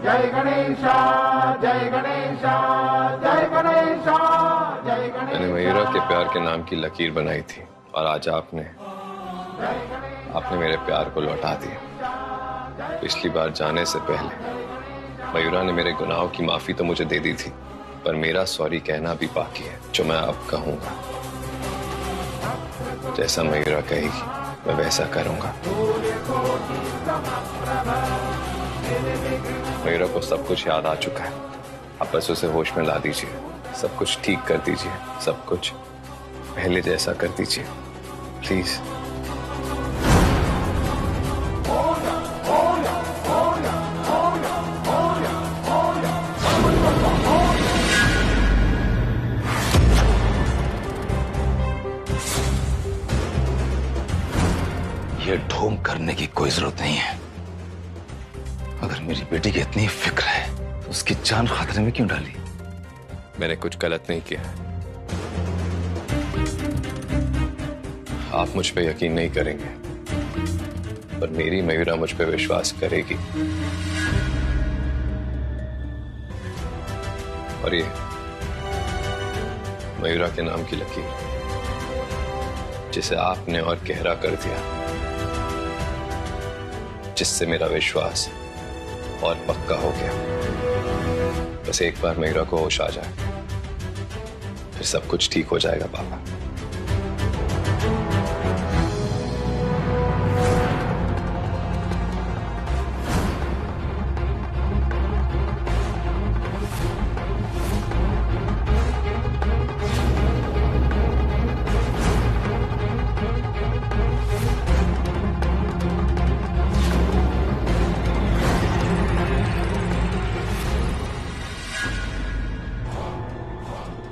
जय गणेशा, जय गणेशा, जय गणेशा, जय गणेशा। मैंने मयूरा के प्यार के नाम की लकीर बनाई थी और आज आपने मेरे प्यार को लौटा दिया। पिछली बार जाने से पहले मयूरा ने मेरे गुनाहों की माफी तो मुझे दे दी थी, पर मेरा सॉरी कहना भी बाकी है, जो मैं अब कहूंगा। जैसा मयूरा कहेगी मैं वैसा करूंगा। मयूरा को सब कुछ याद आ चुका है, आप बस उसे होश में ला दीजिए, सब कुछ ठीक कर दीजिए, सब कुछ पहले जैसा कर दीजिए प्लीज। ये ढोंग करने की कोई जरूरत नहीं है। अगर मेरी बेटी की इतनी फिक्र है तो उसकी जान खतरे में क्यों डाली? मैंने कुछ गलत नहीं किया। आप मुझ पे यकीन नहीं करेंगे, पर मेरी मयूरा मुझ पे विश्वास करेगी। और ये मयूरा के नाम की लकीर, जिसे आपने और गहरा कर दिया, जिससे मेरा विश्वास और पक्का हो गया। बस एक बार मयूरा को होश आ जाए, फिर सब कुछ ठीक हो जाएगा पापा।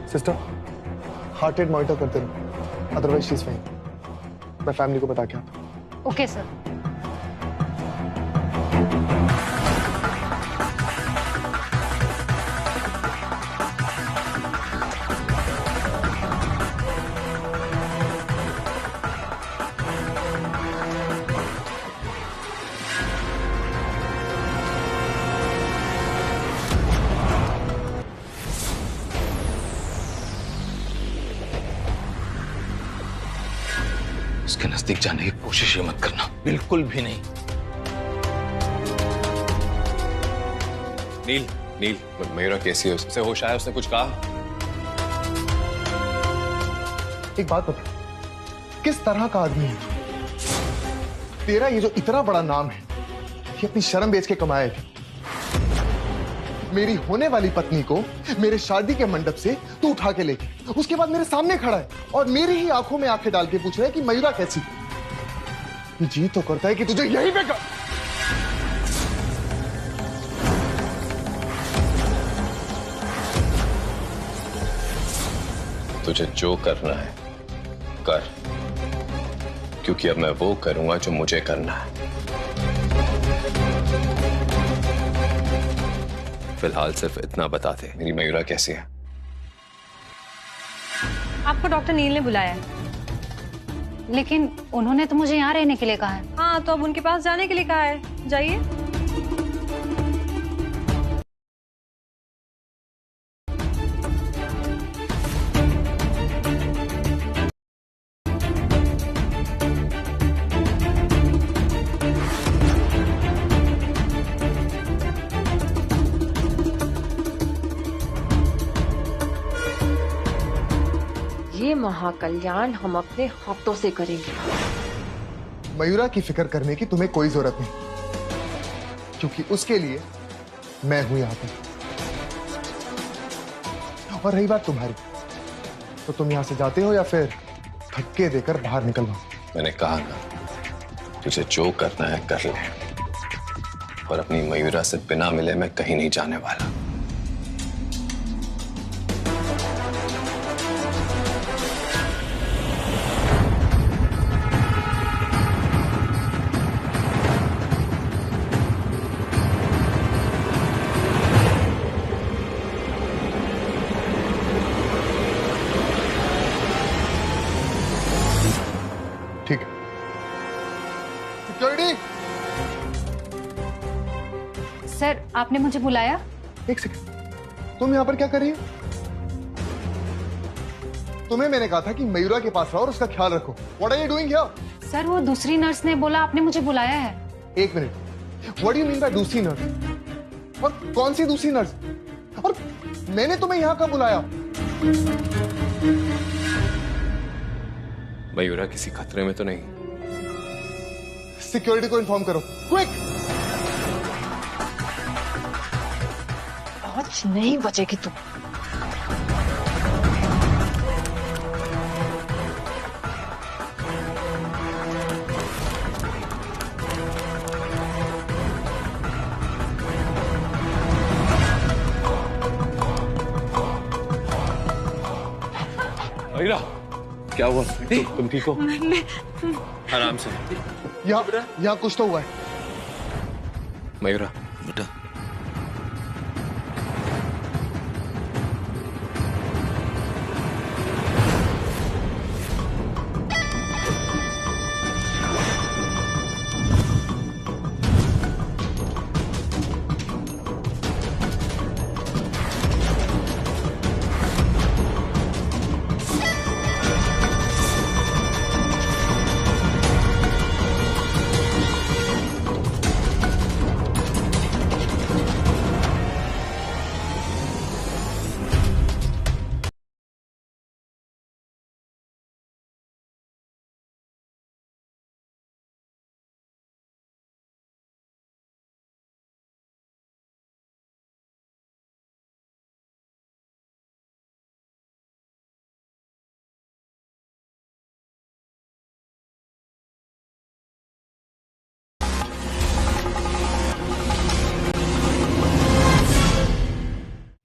सिस्टर, हार्ट रेट मॉनिटर करते रहो, अदरवाइज शी इज फाइन। मैं फैमिली को बता के आता हूं। Okay sir. उसके नजदीक जाने की कोशिश ही मत करना, बिल्कुल भी नहीं। नील, नील, मयूरा कैसी है? उससे होश आया? उसने कुछ कहा? एक बात बता, किस तरह का आदमी है तेरा? ये जो इतना बड़ा नाम है, ये अपनी शर्म बेच के कमाया है। मेरी होने वाली पत्नी को मेरे शादी के मंडप से तू उठा के लेके उसके बाद मेरे सामने खड़ा है और मेरी ही आंखों में आंखें डाल के पूछ रहा है कि मयूरा कैसी? जी तो करता है कि तुझे यही पे कर। तुझे जो करना है कर, क्योंकि अब मैं वो करूंगा जो मुझे करना है। फिलहाल सिर्फ इतना बता दे, मेरी मयूरा कैसी है? आपको डॉक्टर नील ने बुलाया है, लेकिन उन्होंने तो मुझे यहाँ रहने के लिए कहा है। हाँ, तो अब उनके पास जाने के लिए कहा है, जाइए। ये महाकल्याण हम अपने हाथों से करेंगे। मयूरा की फिक्र करने की तुम्हें कोई जरूरत नहीं, क्योंकि उसके लिए मैं हूं यहां पर। और रही बात तुम्हारी, तो तुम यहां से जाते हो या फिर धक्के देकर बाहर निकल लो? मैंने कहा ना, तुझे जो करना है कर ले, और अपनी मयूरा से बिना मिले मैं कहीं नहीं जाने वाला। ठीक है। सिक्योरिटी, सर आपने मुझे बुलाया? एक सेकंड, तुम यहाँ पर क्या कर रही हो? तुम्हें मैंने कहा था कि मयूरा के पास रहो और उसका ख्याल रखो। What are you doing here? Sir वो दूसरी नर्स ने बोला आपने मुझे बुलाया है। एक minute, What do you mean by दूसरी नर्स? और कौन सी दूसरी नर्स? और मैंने तुम्हें यहाँ कब बुलाया? मयूरा किसी खतरे में तो नहीं? सिक्योरिटी को इन्फॉर्म करो, क्विक! आज नहीं बचेगी तू। मयूरा, क्या हुआ? तुम ठीक हो? आराम से। यहाँ कुछ तो हुआ है। मयूरा, बेटा,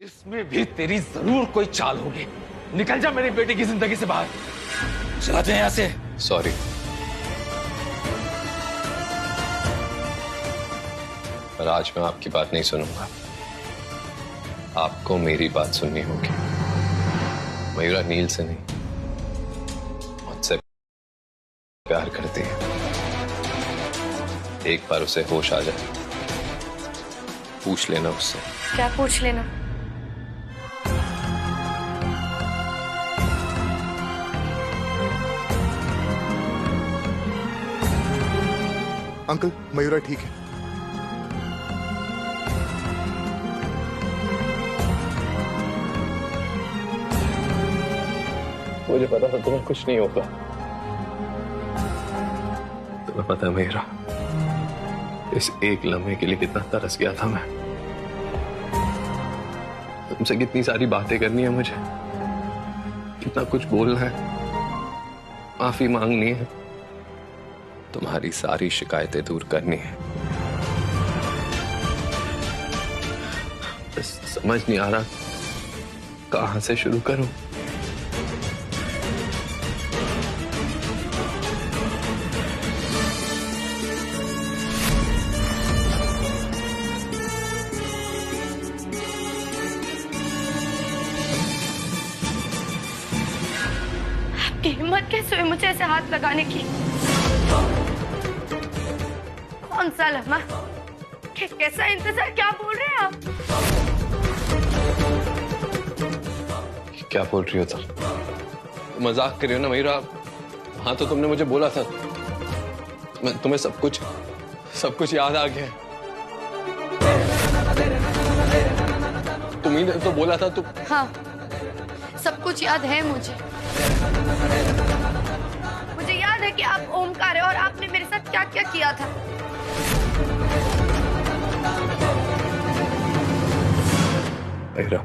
इसमें भी तेरी जरूर कोई चाल होगी। निकल जा मेरी बेटी की जिंदगी से बाहर। चलाते हैं यहाँ से। सॉरी। पर आज मैं आपकी बात नहीं सुनूंगा। आपको मेरी बात सुननी होगी। मयूरा नील से नहीं, मुझसे प्यार करती है। एक बार उसे होश आ जाए, पूछ लेना उससे। क्या पूछ लेना? अंकल, मयूरा ठीक है। मुझे पता था तुम्हें कुछ नहीं होगा। तुम्हें पता है मेरा इस एक लम्हे के लिए कितना तरस गया था मैं। तुमसे कितनी सारी बातें करनी है मुझे, कितना कुछ बोलना है, माफी मांगनी है, तुम्हारी सारी शिकायतें दूर करनी है। बस समझ नहीं आ रहा कहां से शुरू करूं। आपकी हिम्मत कैसे हुई मुझे ऐसे हाथ लगाने की? कौन सा लम्हा? कैसा इंतजार? क्या बोल रहे हैं आप? क्या बोल रही हो तुम? मजाक कर रही हो ना मयूरा? हाँ तो तुमने मुझे बोला था, तुम्हें सब कुछ याद आ गया। तुम्ही ने तो बोला था तुम। हाँ, सब कुछ याद है मुझे। मुझे याद है कि आप ओमकार है और आपने मेरे साथ क्या क्या किया था। मयूरा,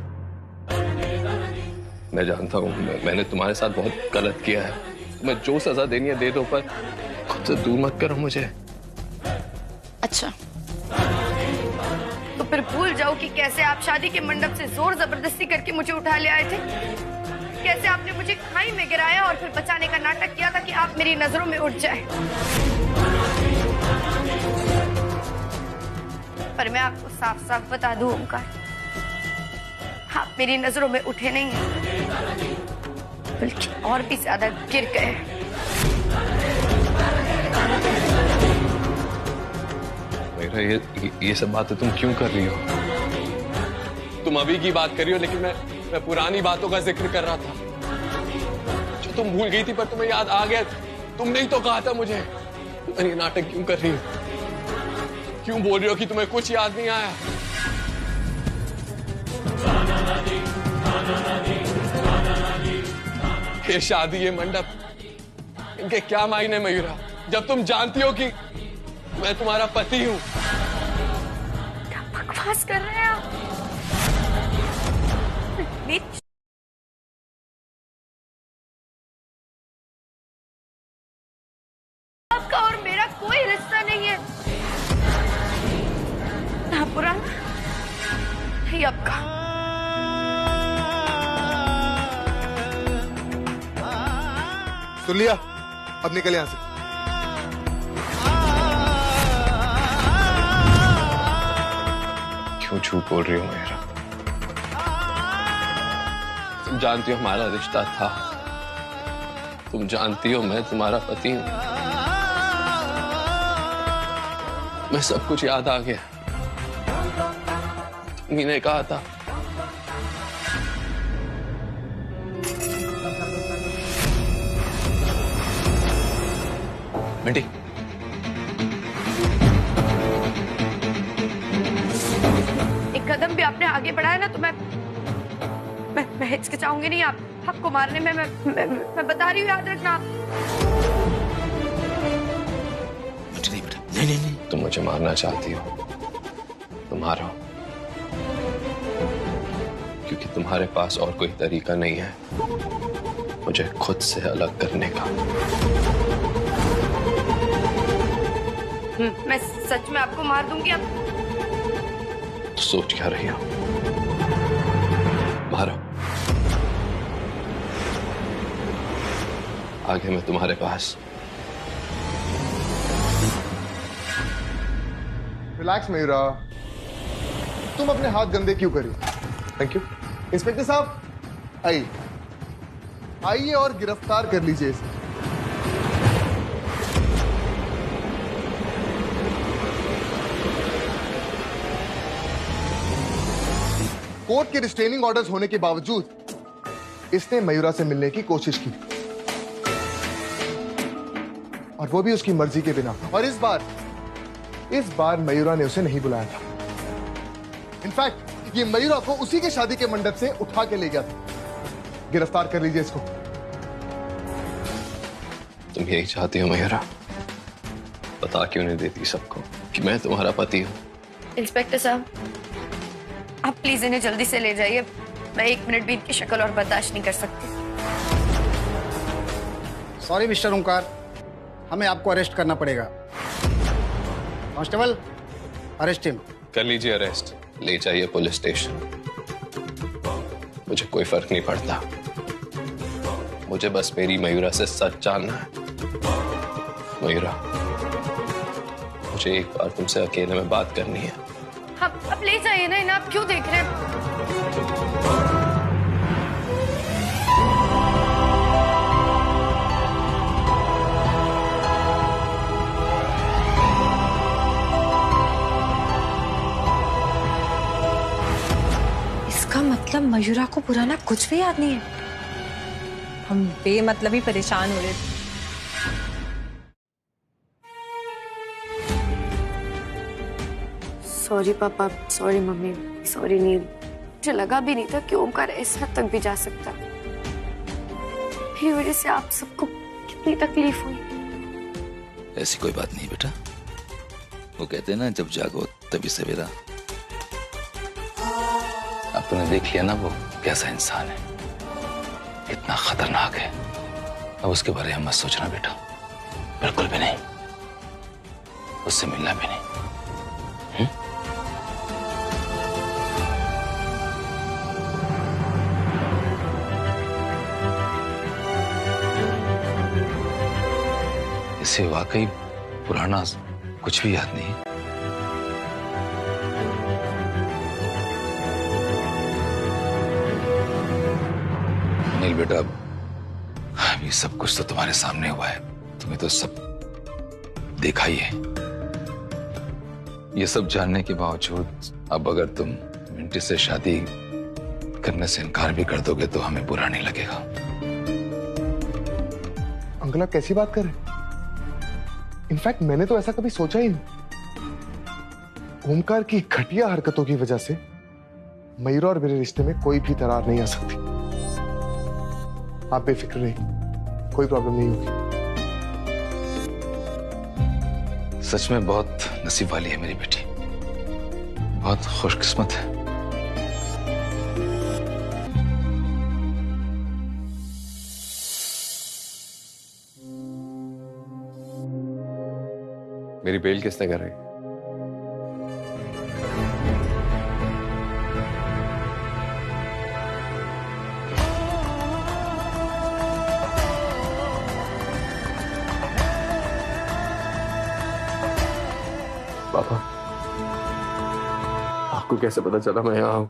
मैं जानता हूँ मैंने तुम्हारे साथ बहुत गलत किया है। मैं जो सजा देनी है दे दो, पर खुद से दूर मत करो मुझे। अच्छा, तो फिर भूल जाओ कि कैसे आप शादी के मंडप से जोर जबरदस्ती करके मुझे उठा ले आए थे। कैसे आपने मुझे खाई में गिराया और फिर बचाने का नाटक किया था कि आप मेरी नजरों में उठ जाए। पर मैं आपको साफ साफ बता दूं ओमकार, आप मेरी नजरों में उठे नहीं हैं, बल्कि और भी ज्यादा गिर गए। मयूरा, मयूरा, ये सब बातें तुम क्यों कर रही हो? तुम अभी की बात कर रही हो, लेकिन मैं पुरानी बातों का जिक्र कर रहा था जो तुम भूल गई थी, पर तुम्हें याद आ गया। तुमने ही तो कहा था मुझे। तुम ये नाटक क्यों कर रही हो? क्यों बोल रही हो कि तुम्हें कुछ याद नहीं आया? ये शादी, ये मंडप, इनके क्या मायने मयूरा, जब तुम जानती हो कि मैं तुम्हारा पति हूं? क्या बकवास कर रहे हैं आप? आपका और मेरा कोई रिश्ता नहीं है, ना पुराना नहीं आपका। सुन लिया? अब निकल यहां से। क्यों झूठ बोल रही हो मयूरा? तुम जानती हो हमारा रिश्ता था, तुम जानती हो मैं तुम्हारा पति हूं। मैं सब कुछ याद आ गया। तुम ही ने कहा था। बेटी, एक कदम भी आपने आगे बढ़ाया ना तो मैं हिचकिचाऊंगी नहीं आपको मारने में। मैं बता रही हूँ, याद रखना आप। नहीं बेटा, नहीं। तुम मुझे मारना चाहती हो तो मारो, क्योंकि तुम्हारे पास और कोई तरीका नहीं है मुझे खुद से अलग करने का। मैं सच में आपको मार दूंगी। अब तो सोच क्या रही हो? मारो। आगे मैं तुम्हारे पास। रिलैक्स मयूरा, तुम अपने हाथ गंदे क्यों करी? Thank you. इंस्पेक्टर साहब आइए और गिरफ्तार कर लीजिए इसे। कोर्ट के रिस्ट्रेनिंग ऑर्डर्स होने के बावजूद इसने मयूरा से मिलने की कोशिश की, और वो भी उसकी मर्जी के बिना। और इस बार मयूरा ने उसे नहीं बुलाया था। इनफैक्ट ये मयूरा को उसी के शादी के मंडप से उठा के ले गया था। गिरफ्तार कर लीजिए इसको। तुम यही चाहती हो मयूरा? बता क्यों नहीं देती सबको कि मैं तुम्हारा पति हूं? इंस्पेक्टर साहब, आप प्लीज इन्हें जल्दी से ले जाइए। मैं 1 मिनट भी इनकी शक्ल और बर्दाश्त नहीं कर सकती। सॉरी मिस्टर ओंकार, हमें आपको अरेस्ट करना पड़ेगा। Constable, arrest him. कर लीजिए अरेस्ट, ले जाइए पुलिस स्टेशन। मुझे कोई फर्क नहीं पड़ता, मुझे बस मेरी मयूरा से सच जानना है। मयूरा, मुझे एक बार तुमसे अकेले में बात करनी है। अब ले जाइए ना इन्हें, आप क्यों देख रहे हैं? इसका मतलब मयूरा को पुराना कुछ भी याद नहीं है। हम बेमतलब ही परेशान हो रहे थे। सॉरी पापा, सॉरी मम्मी, सॉरी नील। मुझे लगा भी नहीं था कि ओमकार इस हद तक भी जा सकता। मेरी वजह से आप सबको कितनी तकलीफ हुई। ऐसी कोई बात नहीं बेटा, वो कहते हैं ना, जब जागो तभी सवेरा। अब तूने देख लिया ना वो कैसा इंसान है, कितना खतरनाक है। अब उसके बारे में मत सोचना बेटा, बिल्कुल भी नहीं। उससे मिलना भी नहीं। इसे वाकई पुराना कुछ भी याद नहीं। नील बेटा, अभी सब कुछ तो तुम्हारे सामने हुआ है, तुम्हें तो सब देखा ही है। ये सब जानने के बावजूद अब अगर तुम मिंटी से शादी करने से इनकार भी कर दोगे तो हमें बुरा नहीं लगेगा। अंकल आप कैसी बात कर रहे हैं? इनफैक्ट मैंने तो ऐसा कभी सोचा ही नहीं। ओमकार की घटिया हरकतों की वजह से मयूरा और मेरे रिश्ते में कोई भी दरार नहीं आ सकती। आप बेफिक्र रहिए, कोई प्रॉब्लम नहीं होगी। सच में बहुत नसीब वाली है मेरी बेटी, बहुत खुशकिस्मत है। मेरी बेल किसने कर रही? पापा, आपको कैसे पता चला मैं यहाँ हूं?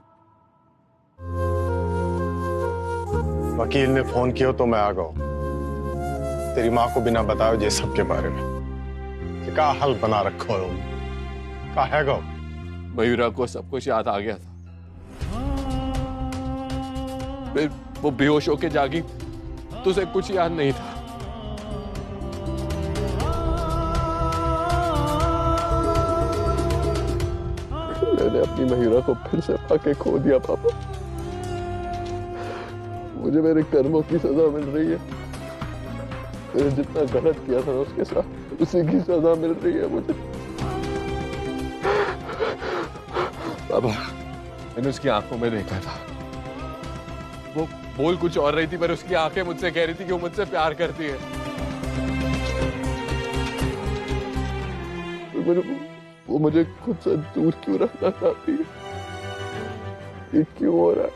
वकील ने फोन किया तो मैं आ गया। तेरी माँ को बिना बताए ये सब के बारे में क्या हल बना रखो हो? क्या है गो? मयूरा को सब कुछ याद आ गया था। फिर वो बेहोश होके जागी तो उसे कुछ याद नहीं था। मैंने अपनी मयूरा को फिर से पाके खो दिया पापा। मुझे मेरे कर्मों की सजा मिल रही है। मैंने जितना गलत किया था उसके साथ उसी की सजा मिल रही है मुझे। पापा, मैंने उसकी आंखों में देखा था। वो बोल कुछ और रही थी पर उसकी आंखें मुझसे कह रही थी कि वो मुझसे प्यार करती है। वो मुझे खुद से दूर क्यों रखना चाहती है? ये क्यों हो रहा है?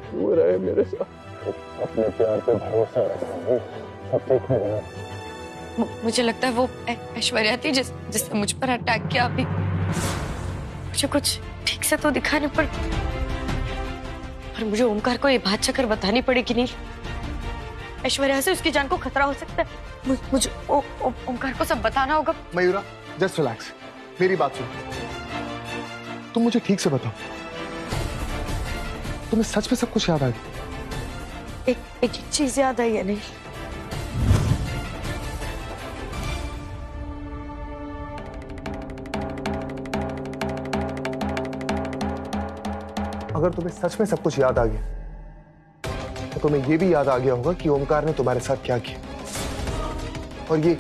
क्यों हो रहा है मेरे साथ? अपने प्यार पे भरोसा रखो, सब ठीक हो जाएगा। मुझे लगता है वो ऐश्वर्या थी जिसने मुझ पर अटैक किया। अभी मुझे कुछ ठीक से तो दिखा नहीं पर मुझे ओमकार को ये बात चक्कर बतानी पड़ेगी। नहीं, ऐश्वर्या से उसकी जान को खतरा हो सकता है। मुझे ओमकार को सब बताना होगा। मयूरा जस्ट रिलैक्स, मेरी बात सुनो। तुम मुझे ठीक से बताओ, तुम्हें सच में सब कुछ याद आ गया? एक चीज याद आई है। नहीं, अगर तुम्हें सच में सब कुछ याद आ गया तो तुम्हें यह भी याद आ गया होगा कि ओमकार ने तुम्हारे साथ क्या किया। और ये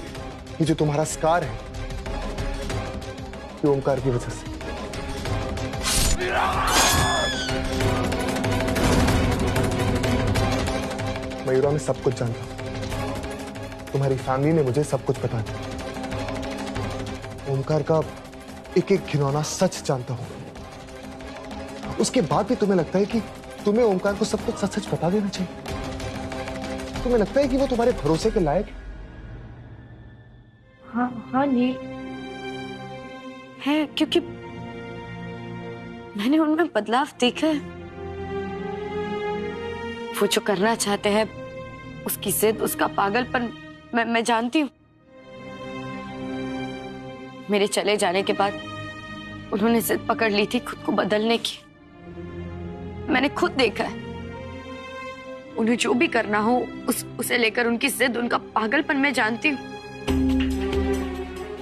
जो तुम्हारा स्कार है ये ओमकार की वजह से। मयूरा मैं सब कुछ जानता हूं। तुम्हारी फैमिली ने मुझे सब कुछ बता दिया। ओमकार का एक एक घिनौना सच जानता हूं। उसके बाद भी तुम्हें लगता है कि तुम्हें ओमकार को सब कुछ सच सच बता देना चाहिए? तुम्हें लगता है कि वो तुम्हारे भरोसे के लायक है? हाँ नील है, क्योंकि मैंने उनमें बदलाव देखा है। वो जो करना चाहते हैं, उसकी जिद, उसका पागलपन मैं जानती हूँ। मेरे चले जाने के बाद उन्होंने जिद पकड़ ली थी खुद को बदलने की। मैंने खुद देखा है। उन्हें जो भी करना हो उसे लेकर उनकी जिद, उनका पागलपन मैं जानती हूँ।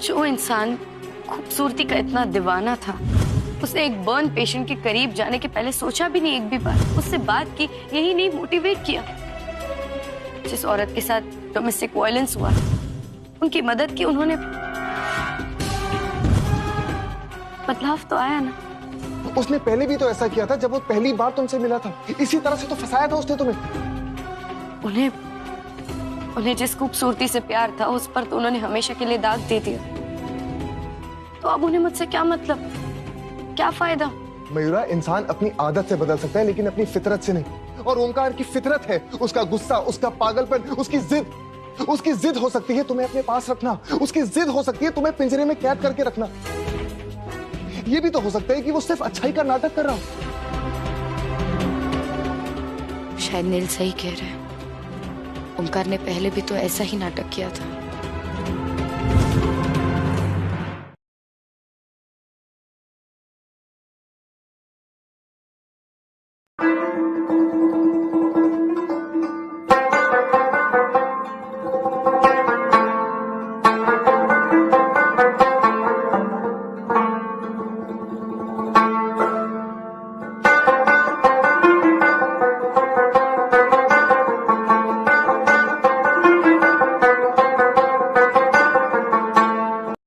जो इंसान खूबसूरती का इतना दीवाना था, उसने एक बर्न पेशेंट के करीब जाने के पहले सोचा भी नहीं एक भी बार, उससे बात की, यही नहीं मोटिवेट किया। जिस औरत के साथ डोमेस्टिक वायलेंस हुआ, उनकी मदद की उन्होंने। बदलाव तो आया ना। उसने पहले भी तो ऐसा किया था जब वो पहली बार तुमसे मिला था। इसी तरह से तो फंसाया था उसने तुम्हें। उन्हें जिस खूबसूरती से प्यार था उस पर तो उन्होंने हमेशा के लिए दाग दे दिया। तो अब उन्हें मुझसे क्या मतलब, क्या फायदा? मयूरा, इंसान अपनी आदत से बदल सकता है लेकिन अपनी फितरत से नहीं। और ओमकार की फितरत है उसका गुस्सा, उसका पागलपन, उसकी जिद। उसकी जिद हो सकती है तुम्हें अपने पास रखना, उसकी जिद हो सकती है तुम्हें पिंजरे में कैद करके रखना। ये भी तो हो सकता है कि वो सिर्फ अच्छाई का नाटक कर रहा हो। शायद नील सही कह रहे हैं। ओमकार ने पहले भी तो ऐसा ही नाटक किया था। है।